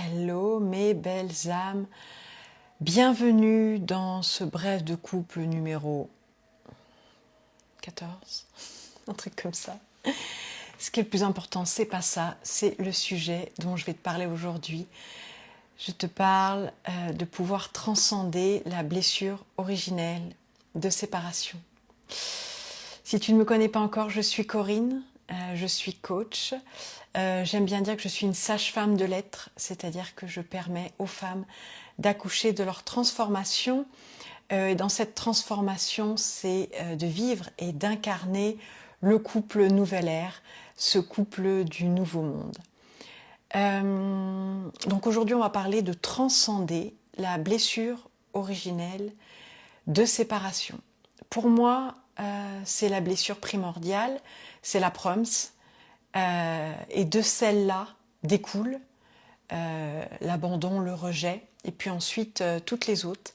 Hello mes belles âmes, bienvenue dans ce bref de couple numéro 14, un truc comme ça. Ce qui est le plus important, c'est pas ça, c'est le sujet dont je vais te parler aujourd'hui. Je te parle de pouvoir transcender la blessure originelle de séparation. Si tu ne me connais pas encore, je suis Corinne, je suis coach. J'aime bien dire que je suis une sage-femme de l'être, c'est-à-dire que je permets aux femmes d'accoucher de leur transformation. Et dans cette transformation, c'est de vivre et d'incarner le couple nouvelle ère, ce couple du nouveau monde. Donc aujourd'hui, on va parler de transcender la blessure originelle de séparation. Pour moi, c'est la blessure primordiale, c'est la promesse, et de celle-là découle l'abandon, le rejet, et puis ensuite toutes les autres.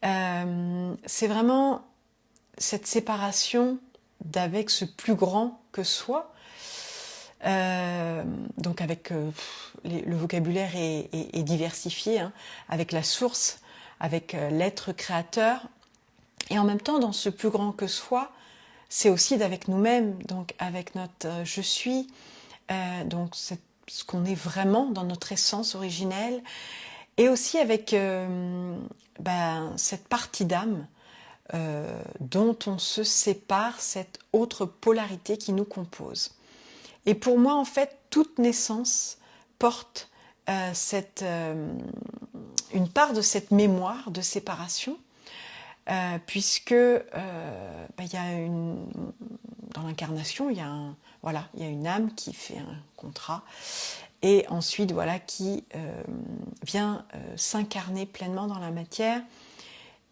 C'est vraiment cette séparation d'avec ce plus grand que soi. Donc avec le vocabulaire est diversifié, hein, avec la source, avec l'être créateur, et en même temps dans ce plus grand que soi, c'est aussi d'avec nous-mêmes, donc avec notre je suis, donc c'est ce qu'on est vraiment dans notre essence originelle, et aussi avec cette partie d'âme dont on se sépare, cette autre polarité qui nous compose. Et pour moi, en fait, toute naissance porte une part de cette mémoire de séparation, puisque y a dans l'incarnation, il y a une âme qui fait un contrat, et ensuite qui vient s'incarner pleinement dans la matière.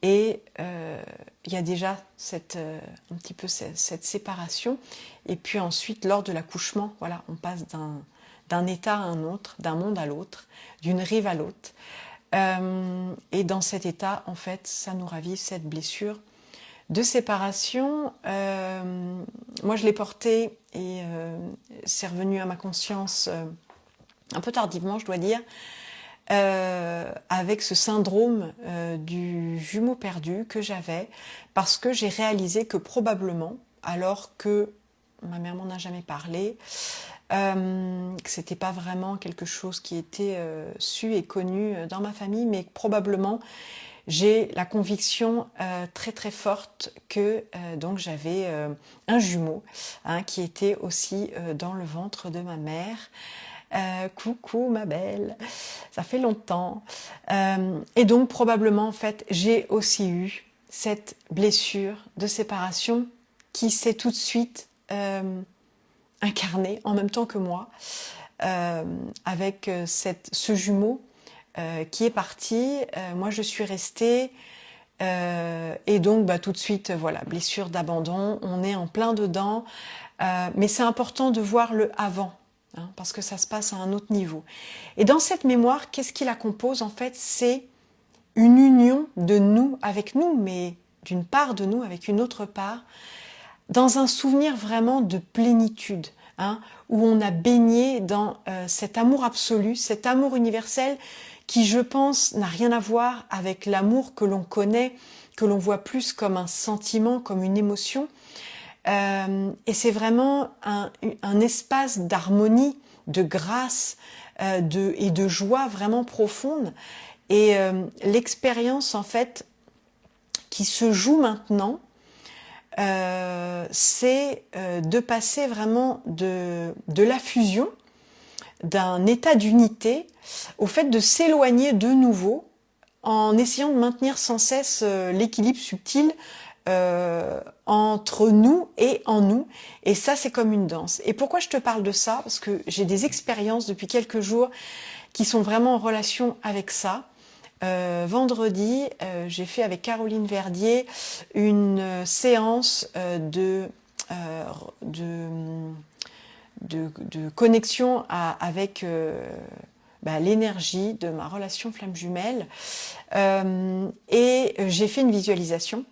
Et il y a déjà un petit peu cette séparation. Et puis ensuite, lors de l'accouchement, on passe d'un état à un autre, d'un monde à l'autre, d'une rive à l'autre. Et dans cet état, en fait, ça nous ravive cette blessure de séparation. Moi, je l'ai portée et c'est revenu à ma conscience un peu tardivement, je dois dire, avec ce syndrome du jumeau perdu que j'avais, parce que j'ai réalisé que probablement, alors que ma mère m'en a jamais parlé, que c'était pas vraiment quelque chose qui était su et connu dans ma famille, mais probablement j'ai la conviction très très forte que donc j'avais un jumeau qui était aussi dans le ventre de ma mère. Coucou ma belle, ça fait longtemps. Et donc probablement en fait j'ai aussi eu cette blessure de séparation qui s'est tout de suite incarnée en même temps que moi, avec ce jumeau qui est parti. Moi je suis restée, et donc tout de suite blessure d'abandon, on est en plein dedans, mais c'est important de voir le avant, parce que ça se passe à un autre niveau. Et dans cette mémoire, qu'est-ce qui la compose en fait? C'est une union de nous avec nous, mais d'une part de nous avec une autre part, dans un souvenir vraiment de plénitude, où on a baigné dans cet amour absolu, cet amour universel qui, je pense, n'a rien à voir avec l'amour que l'on connaît, que l'on voit plus comme un sentiment, comme une émotion. Et c'est vraiment un espace d'harmonie, de grâce et de joie vraiment profonde. Et l'expérience en fait qui se joue maintenant, c'est de passer vraiment de la fusion, d'un état d'unité, au fait de s'éloigner de nouveau en essayant de maintenir sans cesse l'équilibre subtil entre nous et en nous. Et ça, c'est comme une danse. Et pourquoi je te parle de ça? Parce que j'ai des expériences depuis quelques jours qui sont vraiment en relation avec ça. Vendredi, j'ai fait avec Caroline Verdier une séance de connexion avec l'énergie de ma relation flamme jumelle, et j'ai fait une visualisation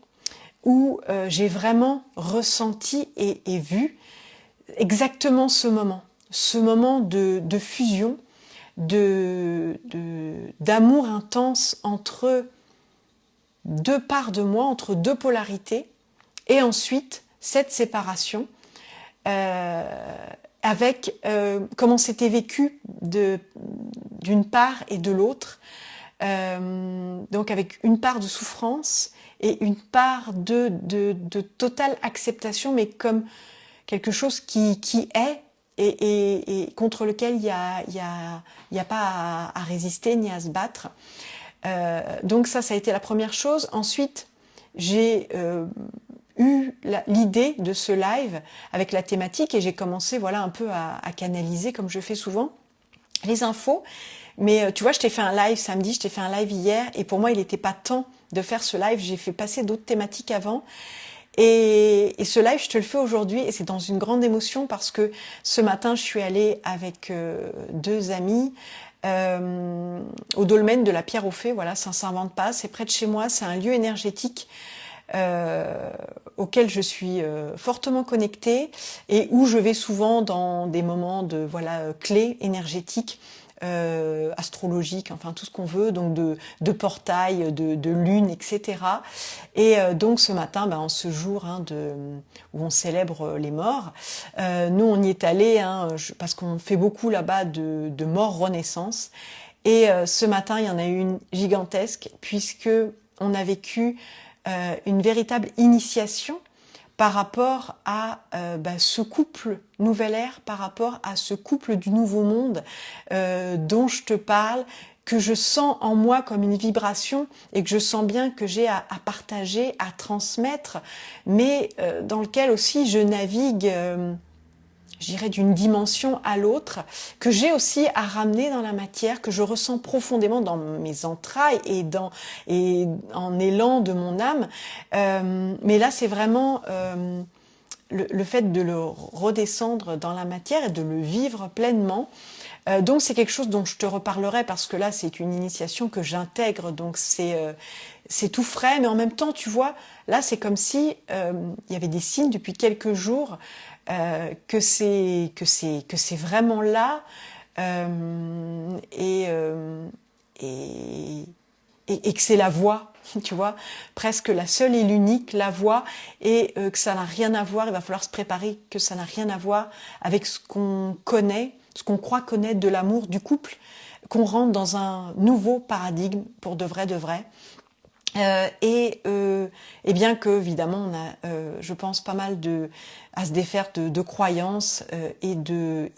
où j'ai vraiment ressenti et vu exactement ce moment de fusion, d'amour intense entre deux parts de moi, entre deux polarités, et ensuite cette séparation avec comment c'était vécu d'une part et de l'autre, donc avec une part de souffrance et une part de totale acceptation, mais comme quelque chose qui est et contre lequel il y a pas à résister ni à se battre. Donc ça a été la première chose. Ensuite, j'ai eu l'idée de ce live avec la thématique et j'ai commencé voilà un peu à canaliser comme je fais souvent les infos. Mais tu vois, je t'ai fait un live samedi, je t'ai fait un live hier et pour moi il n'était pas temps de faire ce live. J'ai fait passer d'autres thématiques avant. Et ce live, je te le fais aujourd'hui et c'est dans une grande émotion parce que ce matin, je suis allée avec deux amis au dolmen de la Pierre aux Fées. Voilà, ça ne s'invente pas, c'est près de chez moi, c'est un lieu énergétique auquel je suis fortement connectée et où je vais souvent dans des moments de clés énergétiques. Astrologique, enfin tout ce qu'on veut, donc de portail, de lune, etc. Et donc ce matin, en ce jour où on célèbre les morts, nous on y est allés parce qu'on fait beaucoup là-bas de mort-renaissance. Et ce matin, il y en a eu une gigantesque puisque on a vécu une véritable initiation par rapport à ce couple nouvelle ère, par rapport à ce couple du nouveau monde dont je te parle, que je sens en moi comme une vibration et que je sens bien que j'ai à partager, à transmettre, mais dans lequel aussi je navigue, je dirais, d'une dimension à l'autre, que j'ai aussi à ramener dans la matière, que je ressens profondément dans mes entrailles et en élan de mon âme. Mais là, c'est vraiment le fait de le redescendre dans la matière et de le vivre pleinement. Donc c'est quelque chose dont je te reparlerai parce que là, c'est une initiation que j'intègre, donc c'est tout frais, mais en même temps, tu vois, là, c'est comme si il y avait des signes depuis quelques jours que c'est vraiment là et que c'est la voie, tu vois, presque la seule et l'unique, la voie, et que ça n'a rien à voir, il va falloir se préparer, que ça n'a rien à voir avec ce qu'on connaît, ce qu'on croit connaître de l'amour, du couple, qu'on rentre dans un nouveau paradigme pour de vrai, de vrai. Et bien que évidemment on a, je pense, pas mal à se défaire de croyances et de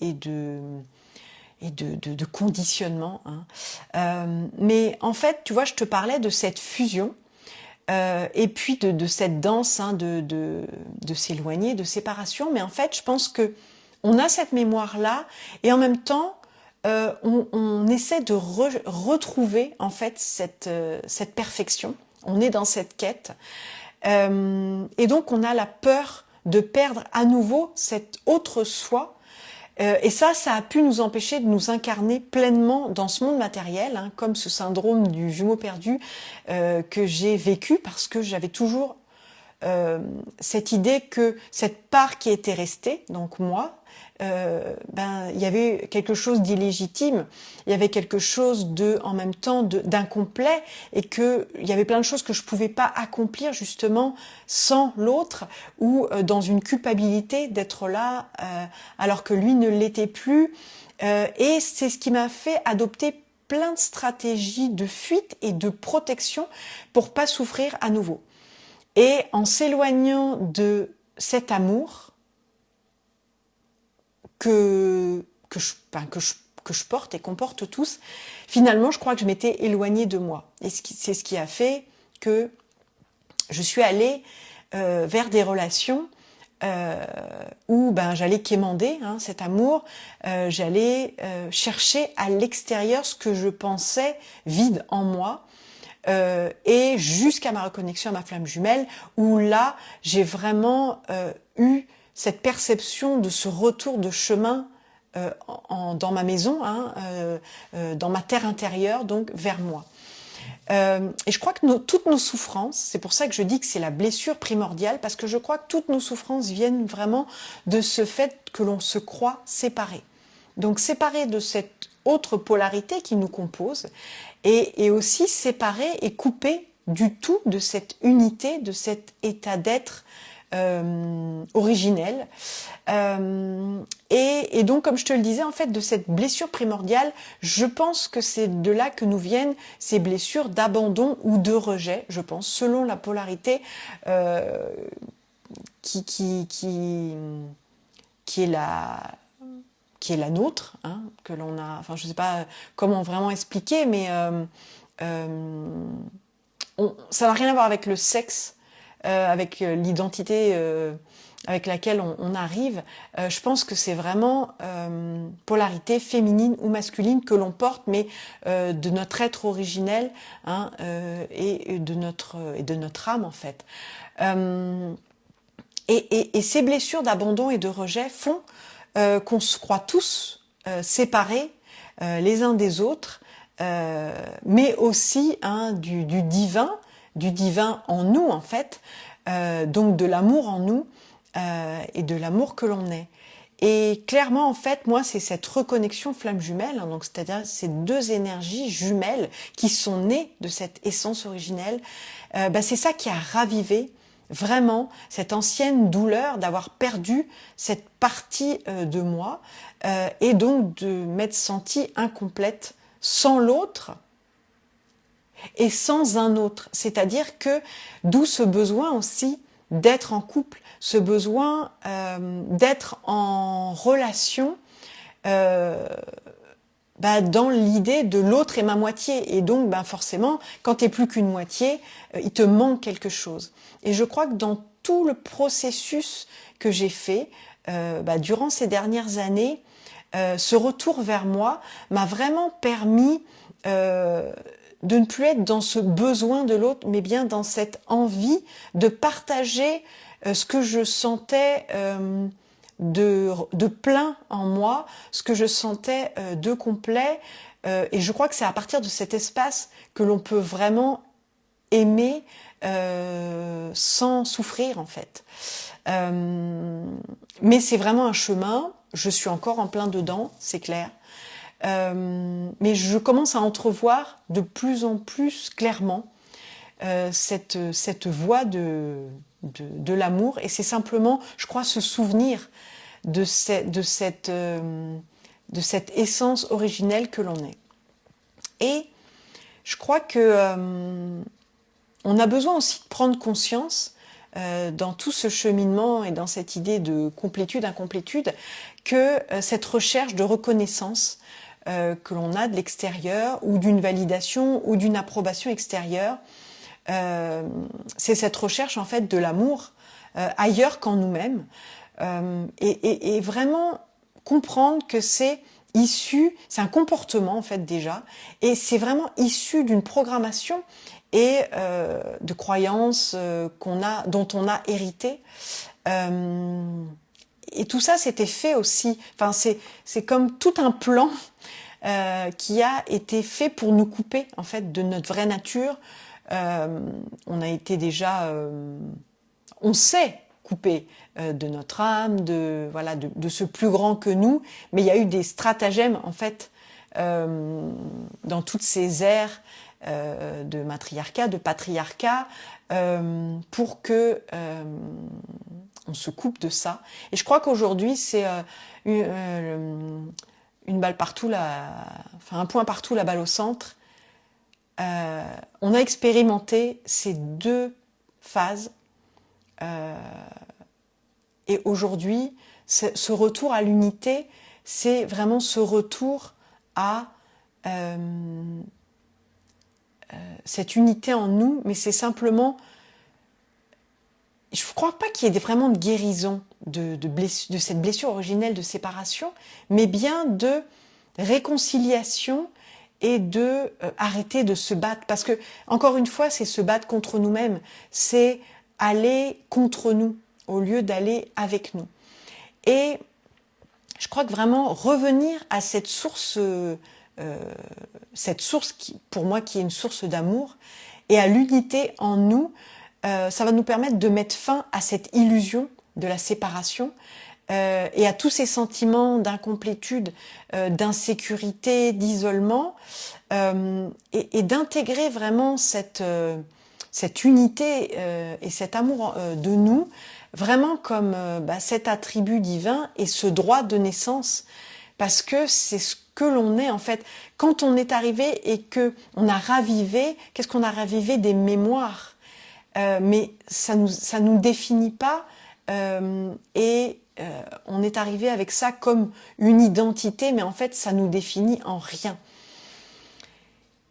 conditionnement. Mais en fait, tu vois, je te parlais de cette fusion et puis de cette danse de s'éloigner, de séparation. Mais en fait, je pense que on a cette mémoire-là et en même temps, on essaie de retrouver en fait cette perfection. On est dans cette quête. Et donc, on a la peur de perdre à nouveau cet autre soi. Et ça a pu nous empêcher de nous incarner pleinement dans ce monde matériel, comme ce syndrome du jumeau perdu que j'ai vécu parce que j'avais toujours cette idée que cette part qui était restée, donc moi, il y avait quelque chose d'illégitime, il y avait quelque chose en même temps d'incomplet et que il y avait plein de choses que je pouvais pas accomplir justement sans l'autre ou dans une culpabilité d'être là alors que lui ne l'était plus et c'est ce qui m'a fait adopter plein de stratégies de fuite et de protection pour pas souffrir à nouveau. Et en s'éloignant de cet amour que je porte et qu'on porte tous, finalement, je crois que je m'étais éloignée de moi. Et c'est ce qui a fait que je suis allée vers des relations où j'allais quémander cet amour, j'allais chercher à l'extérieur ce que je pensais vide en moi, et jusqu'à ma reconnexion à ma flamme jumelle, où là, j'ai vraiment eu cette perception de ce retour de chemin dans ma maison, dans ma terre intérieure, donc vers moi. Et je crois que toutes nos souffrances, c'est pour ça que je dis que c'est la blessure primordiale, parce que je crois que toutes nos souffrances viennent vraiment de ce fait que l'on se croit séparé. Donc séparé de cette autre polarité qui nous compose, et aussi séparé et coupé du tout de cette unité, de cet état d'être originel. Et donc, comme je te le disais, en fait, de cette blessure primordiale, je pense que c'est de là que nous viennent ces blessures d'abandon ou de rejet, je pense, selon la polarité qui, qui, qui, qui est la nôtre, hein, que l'on a, enfin je sais pas comment vraiment expliquer, mais ça n'a rien à voir avec le sexe, avec l'identité avec laquelle on arrive. Je pense que c'est vraiment polarité féminine ou masculine que l'on porte, mais de notre être originel, hein, et de notre âme en fait. Et ces blessures d'abandon et de rejet font qu'on se croit tous séparés les uns des autres, mais aussi hein, du divin en nous en fait, donc de l'amour en nous et de l'amour que l'on est. Et clairement en fait moi c'est cette reconnexion flamme jumelle, hein, donc c'est-à-dire ces deux énergies jumelles qui sont nées de cette essence originelle, c'est ça qui a ravivé vraiment cette ancienne douleur d'avoir perdu cette partie de moi, et donc de m'être sentie incomplète sans l'autre et sans un autre. C'est-à-dire que d'où ce besoin aussi d'être en couple, ce besoin d'être en relation dans l'idée de l'autre est ma moitié. Et donc forcément, quand t'es plus qu'une moitié, il te manque quelque chose. Et je crois que dans tout le processus que j'ai fait durant ces dernières années, ce retour vers moi m'a vraiment permis de ne plus être dans ce besoin de l'autre, mais bien dans cette envie de partager ce que je sentais de plein en moi, ce que je sentais de complet. Et je crois que c'est à partir de cet espace que l'on peut vraiment aimer sans souffrir en fait. Mais c'est vraiment un chemin, je suis encore en plein dedans, c'est clair. Mais je commence à entrevoir de plus en plus clairement cette voie de l'amour, et c'est simplement, je crois, se souvenir de cette essence originelle que l'on est. Et je crois que on a besoin aussi de prendre conscience dans tout ce cheminement et dans cette idée de complétude, incomplétude, que cette recherche de reconnaissance que l'on a de l'extérieur, ou d'une validation, ou d'une approbation extérieure, c'est cette recherche en fait de l'amour ailleurs qu'en nous-mêmes, et vraiment comprendre que c'est issu, c'est un comportement en fait déjà, et c'est vraiment issu d'une programmation et de croyances dont on a hérité. Et tout ça, c'était fait aussi. Enfin, c'est comme tout un plan qui a été fait pour nous couper en fait de notre vraie nature. On a été déjà, on sait couper de notre âme, de ce plus grand que nous. Mais il y a eu des stratagèmes en fait dans toutes ces ères de matriarcat, de patriarcat, pour que on se coupe de ça. Et je crois qu'aujourd'hui, c'est une balle partout, un point partout, la balle au centre. On a expérimenté ces deux phases. Et aujourd'hui, ce retour à l'unité, c'est vraiment ce retour à cette unité en nous, mais c'est simplement... Je ne crois pas qu'il y ait vraiment de guérison de cette blessure originelle de séparation, mais bien de réconciliation et de arrêter de se battre. Parce que, encore une fois, c'est se battre contre nous-mêmes, c'est aller contre nous au lieu d'aller avec nous. Et je crois que vraiment revenir à cette source qui, pour moi, qui est une source d'amour, et à l'unité en nous, ça va nous permettre de mettre fin à cette illusion de la séparation, et à tous ces sentiments d'incomplétude, d'insécurité, d'isolement, et d'intégrer vraiment cette unité et cet amour de nous, vraiment comme cet attribut divin et ce droit de naissance, parce que c'est ce que l'on est en fait. Quand on est arrivé et que on a ravivé, qu'est-ce qu'on a ravivé? Des mémoires. Mais ça nous définit pas, et on est arrivé avec ça comme une identité, mais en fait ça nous définit en rien.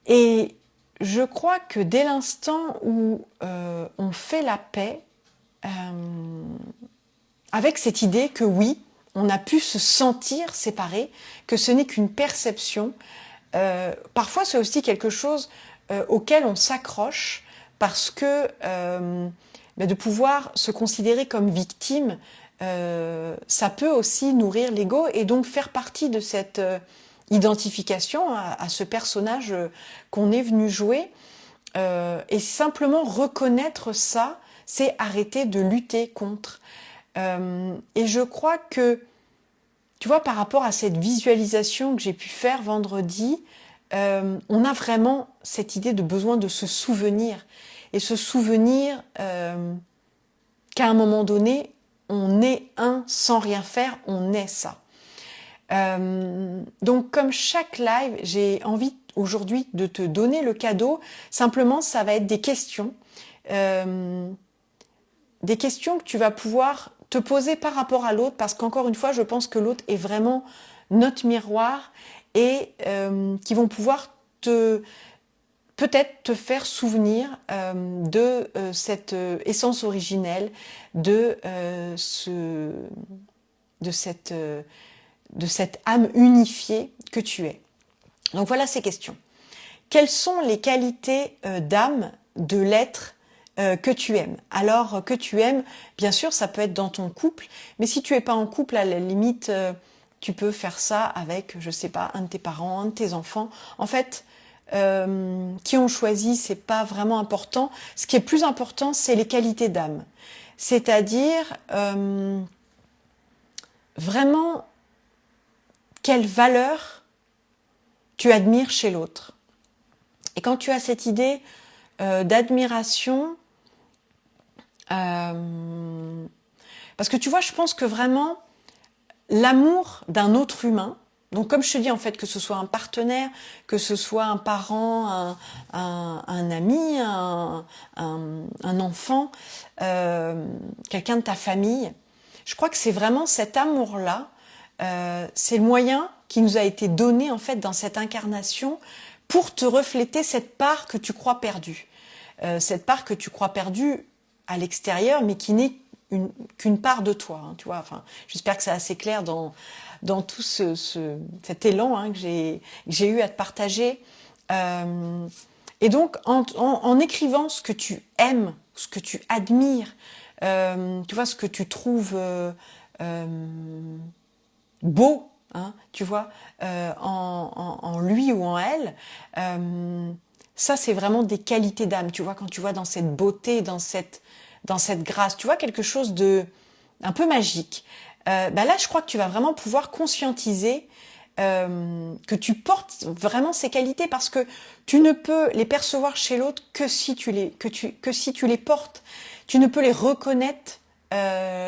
Et je crois que dès l'instant où on fait la paix avec cette idée que oui, on a pu se sentir séparé, que ce n'est qu'une perception, parfois c'est aussi quelque chose auquel on s'accroche, parce que de pouvoir se considérer comme victime, ça peut aussi nourrir l'ego et donc faire partie de cette identification à ce personnage qu'on est venu jouer. Et simplement reconnaître ça, c'est arrêter de lutter contre. Et je crois que, tu vois, par rapport à cette visualisation que j'ai pu faire vendredi, on a vraiment cette idée de besoin de se souvenir. Et se souvenir qu'à un moment donné, on est un sans rien faire, on est ça. Donc comme chaque live, j'ai envie aujourd'hui de te donner le cadeau. Simplement, ça va être des questions que tu vas pouvoir te poser par rapport à l'autre, parce qu'encore une fois, je pense que l'autre est vraiment notre miroir, et qui vont pouvoir peut-être te faire souvenir de cette essence originelle, de cette âme unifiée que tu es. Donc voilà ces questions. Quelles sont les qualités d'âme de l'être que tu aimes? Alors, que tu aimes, bien sûr, ça peut être dans ton couple, mais si tu es pas en couple, à la limite, tu peux faire ça avec, je sais pas, un de tes parents, un de tes enfants. En fait, qui on choisit, c'est pas vraiment important. Ce qui est plus important, c'est les qualités d'âme. C'est-à-dire, vraiment, quelle valeur tu admires chez l'autre. Et quand tu as cette idée d'admiration, parce que tu vois, je pense que vraiment, l'amour d'un autre humain, donc comme je te dis en fait, que ce soit un partenaire, que ce soit un parent, un ami, un enfant, quelqu'un de ta famille, je crois que c'est vraiment cet amour-là, c'est le moyen qui nous a été donné en fait dans cette incarnation pour te refléter cette part que tu crois perdue. Cette part que tu crois perdue à l'extérieur, mais qui n'est qu'une part de toi, hein, tu vois. Enfin, j'espère que c'est assez clair dans tout cet élan que j'ai eu à te partager. Et donc, en écrivant ce que tu aimes, ce que tu admires, tu vois, ce que tu trouves beau, hein, tu vois, en lui ou en elle, ça c'est vraiment des qualités d'âme, tu vois, quand tu vois dans cette beauté, dans cette grâce, tu vois, quelque chose de un peu magique. Là, je crois que tu vas vraiment pouvoir conscientiser que tu portes vraiment ces qualités, parce que tu ne peux les percevoir chez l'autre que si tu les portes. Tu ne peux les reconnaître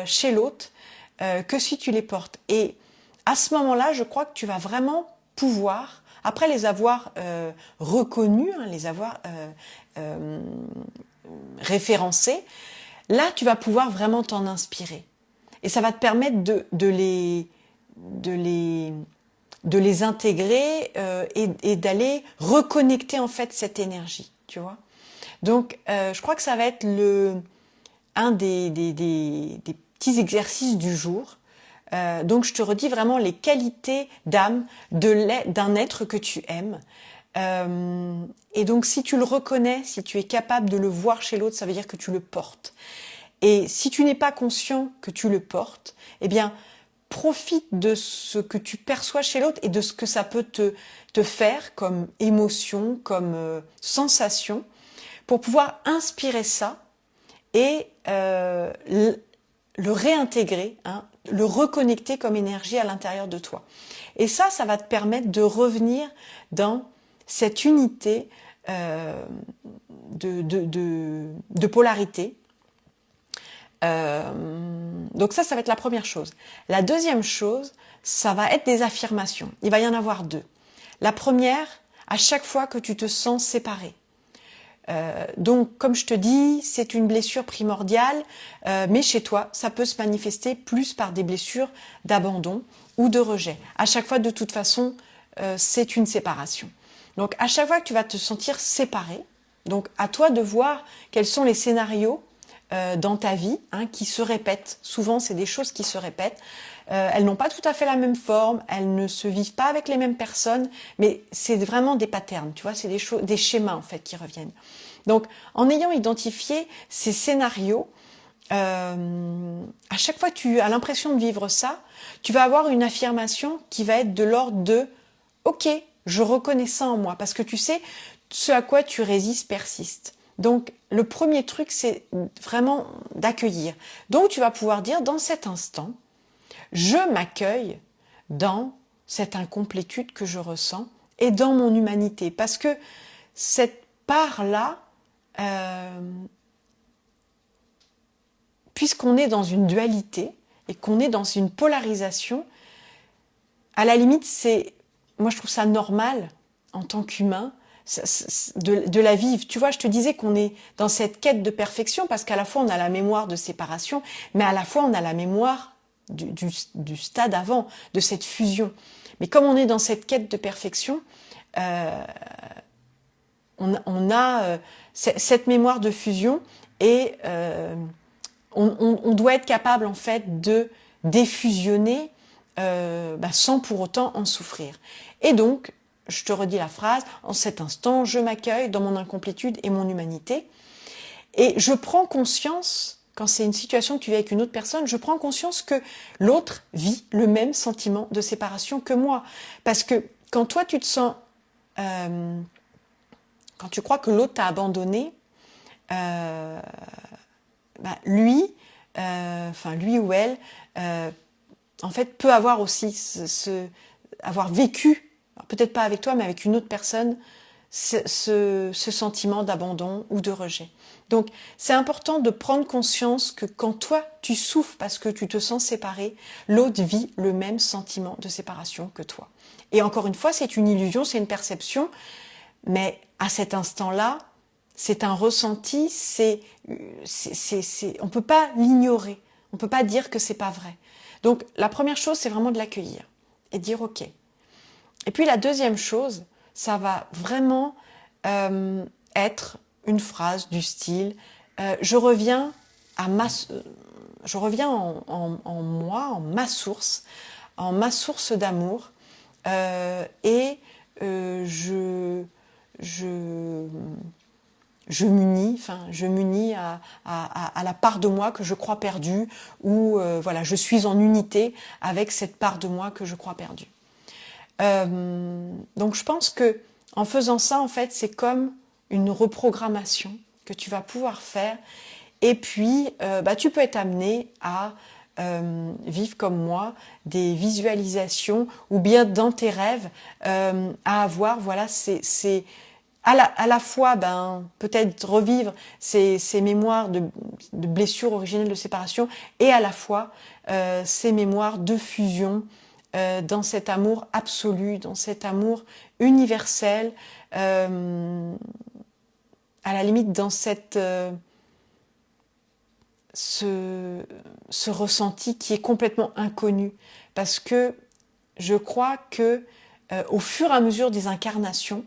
chez l'autre que si tu les portes. Et à ce moment-là, je crois que tu vas vraiment pouvoir, après les avoir reconnus, les avoir référencés, là, tu vas pouvoir vraiment t'en inspirer. Et ça va te permettre de les intégrer et d'aller reconnecter en fait cette énergie, tu vois. Donc, je crois que ça va être un des petits exercices du jour. Donc, je te redis vraiment les qualités d'âme d'un être que tu aimes. Et donc, si tu le reconnais, si tu es capable de le voir chez l'autre, ça veut dire que tu le portes. Et si tu n'es pas conscient que tu le portes, eh bien, profite de ce que tu perçois chez l'autre et de ce que ça peut te faire comme émotion, comme sensation, pour pouvoir inspirer ça et le réintégrer, hein, le reconnecter comme énergie à l'intérieur de toi. Et ça va te permettre de revenir dans cette unité de polarité. Donc ça va être la première chose. La deuxième chose, ça va être des affirmations. Il va y en avoir deux. La première, à chaque fois que tu te sens séparé. Donc, comme je te dis, c'est une blessure primordiale, mais chez toi, ça peut se manifester plus par des blessures d'abandon ou de rejet. À chaque fois, de toute façon, c'est une séparation. Donc, à chaque fois que tu vas te sentir séparé, donc à toi de voir quels sont les scénarios dans ta vie qui se répètent. Souvent, c'est des choses qui se répètent. Elles n'ont pas tout à fait la même forme, elles ne se vivent pas avec les mêmes personnes, mais c'est vraiment des patterns, tu vois, c'est des schémas en fait qui reviennent. Donc, en ayant identifié ces scénarios, à chaque fois que tu as l'impression de vivre ça, tu vas avoir une affirmation qui va être de l'ordre de « Ok, je reconnais ça en moi », parce que tu sais, ce à quoi tu résistes persiste. Donc, le premier truc, c'est vraiment d'accueillir. Donc, tu vas pouvoir dire dans cet instant, je m'accueille dans cette incomplétude que je ressens et dans mon humanité. Parce que cette part-là, puisqu'on est dans une dualité et qu'on est dans une polarisation, à la limite, moi je trouve ça normal en tant qu'humain de la vivre. Tu vois, je te disais qu'on est dans cette quête de perfection parce qu'à la fois on a la mémoire de séparation, mais à la fois on a la mémoire du stade avant, de cette fusion. Mais comme on est dans cette quête de perfection, on a cette mémoire de fusion et on doit être capable en fait de défusionner sans pour autant en souffrir. Et donc, je te redis la phrase, en cet instant, je m'accueille dans mon incomplétude et mon humanité. Et je prends conscience, quand c'est une situation que tu vis avec une autre personne, je prends conscience que l'autre vit le même sentiment de séparation que moi. Parce que quand toi, tu te sens... quand tu crois que l'autre t'a abandonné, lui ou elle, en fait, peut avoir aussi avoir vécu, peut-être pas avec toi, mais avec une autre personne, ce sentiment d'abandon ou de rejet. Donc, c'est important de prendre conscience que quand toi, tu souffres parce que tu te sens séparé, l'autre vit le même sentiment de séparation que toi. Et encore une fois, c'est une illusion, c'est une perception, mais à cet instant-là, c'est un ressenti, on peut pas l'ignorer, on peut pas dire que c'est pas vrai. Donc, la première chose, c'est vraiment de l'accueillir et dire OK. Et puis, la deuxième chose, ça va vraiment être une phrase du style je reviens en moi, en ma source d'amour et je m'unis à la part de moi que je crois perdue ou voilà, je suis en unité avec cette part de moi que je crois perdue. Donc je pense que en faisant ça, en fait, c'est comme une reprogrammation que tu vas pouvoir faire. Et puis, tu peux être amené à vivre comme moi des visualisations ou bien dans tes rêves à avoir, voilà, c'est à la fois peut-être revivre ces mémoires de blessures originelles de séparation et à la fois ces mémoires de fusion dans cet amour absolu, dans cet amour universel, à la limite dans ce ressenti qui est complètement inconnu. Parce que je crois que au fur et à mesure des incarnations,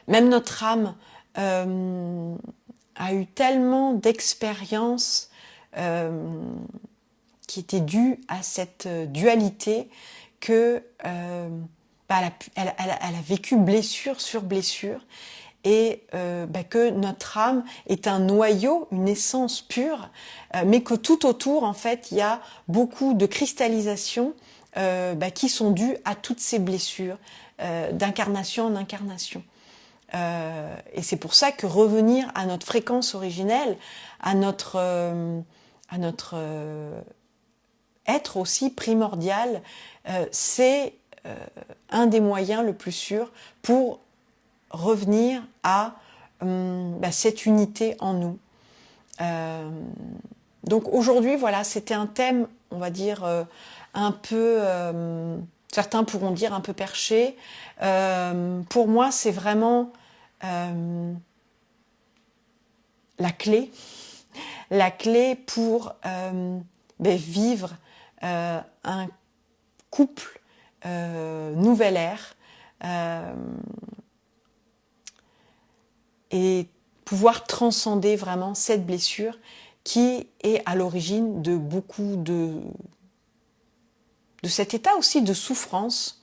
même notre âme a eu tellement d'expériences qui étaient dues à cette dualité que elle a vécu blessure sur blessure et que notre âme est un noyau, une essence pure, mais que tout autour, en fait, il y a beaucoup de cristallisations qui sont dues à toutes ces blessures d'incarnation en incarnation. Et c'est pour ça que revenir à notre fréquence originelle, à notre être aussi primordial. C'est un des moyens le plus sûr pour revenir à cette unité en nous. Donc aujourd'hui, voilà, c'était un thème, on va dire, un peu, certains pourront dire un peu perché. Pour moi, c'est vraiment la clé pour vivre un couple nouvelle ère et pouvoir transcender vraiment cette blessure qui est à l'origine de beaucoup de cet état aussi de souffrance,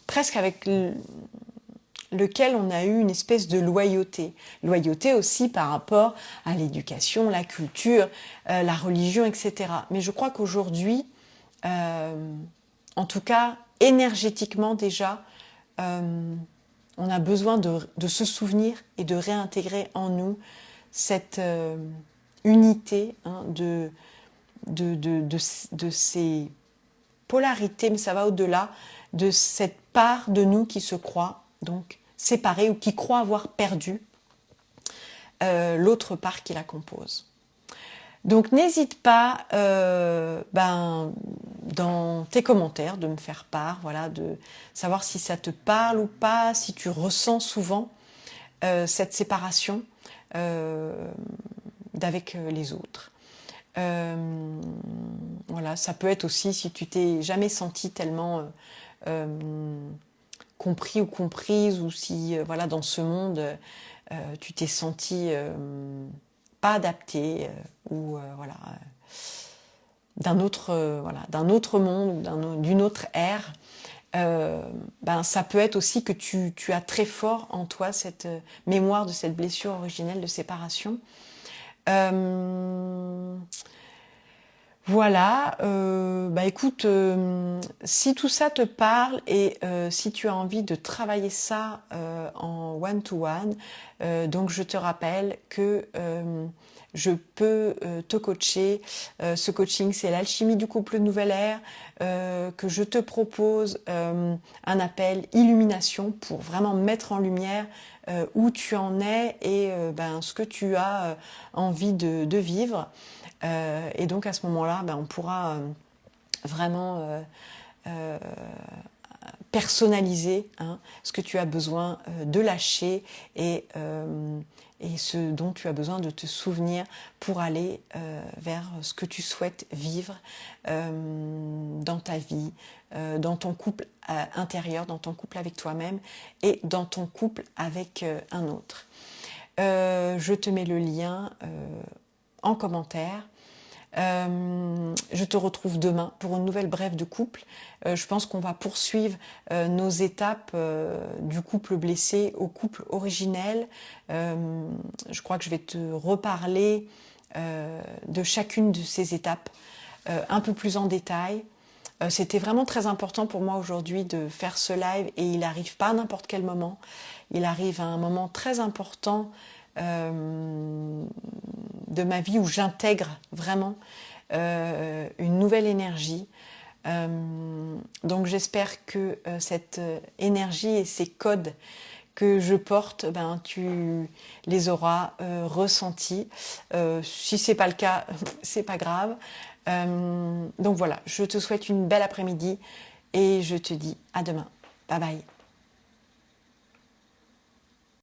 presque avec lequel on a eu une espèce de loyauté. Loyauté aussi par rapport à l'éducation, la culture, la religion, etc. Mais je crois qu'aujourd'hui, en tout cas énergétiquement déjà, on a besoin de se souvenir et de réintégrer en nous cette unité de ces polarités, mais ça va au-delà de cette part de nous qui se croit donc séparée ou qui croit avoir perdu l'autre part qui la compose. Donc n'hésite pas dans tes commentaires de me faire part, voilà, de savoir si ça te parle ou pas, si tu ressens souvent cette séparation d'avec les autres. Voilà, ça peut être aussi si tu t'es jamais senti tellement compris ou comprise, ou si voilà, dans ce monde tu t'es senti pas adapté ou voilà, d'un autre monde ou d'une autre ère. Ça peut être aussi que tu as très fort en toi cette mémoire de cette blessure originelle de séparation. Voilà, écoute, si tout ça te parle et si tu as envie de travailler ça en one-to-one, donc je te rappelle que je peux te coacher. Ce coaching, c'est l'alchimie du couple nouvelle ère, que je te propose un appel illumination pour vraiment mettre en lumière où tu en es et ce que tu as envie de vivre. Et donc à ce moment-là, on pourra vraiment personnaliser ce que tu as besoin de lâcher et ce dont tu as besoin de te souvenir pour aller vers ce que tu souhaites vivre dans ta vie, dans ton couple intérieur, dans ton couple avec toi-même et dans ton couple avec un autre. Je te mets le lien en commentaire. Je te retrouve demain pour une nouvelle brève de couple. Je pense qu'on va poursuivre nos étapes du couple blessé au couple originel. Je crois que je vais te reparler de chacune de ces étapes un peu plus en détail. C'était vraiment très important pour moi aujourd'hui de faire ce live et il n'arrive pas à n'importe quel moment. Il arrive à un moment très important de ma vie où j'intègre vraiment une nouvelle énergie. Donc j'espère que cette énergie et ces codes que je porte, tu les auras ressentis. Si c'est pas le cas, c'est pas grave. Donc voilà, je te souhaite une belle après-midi et je te dis à demain. Bye bye.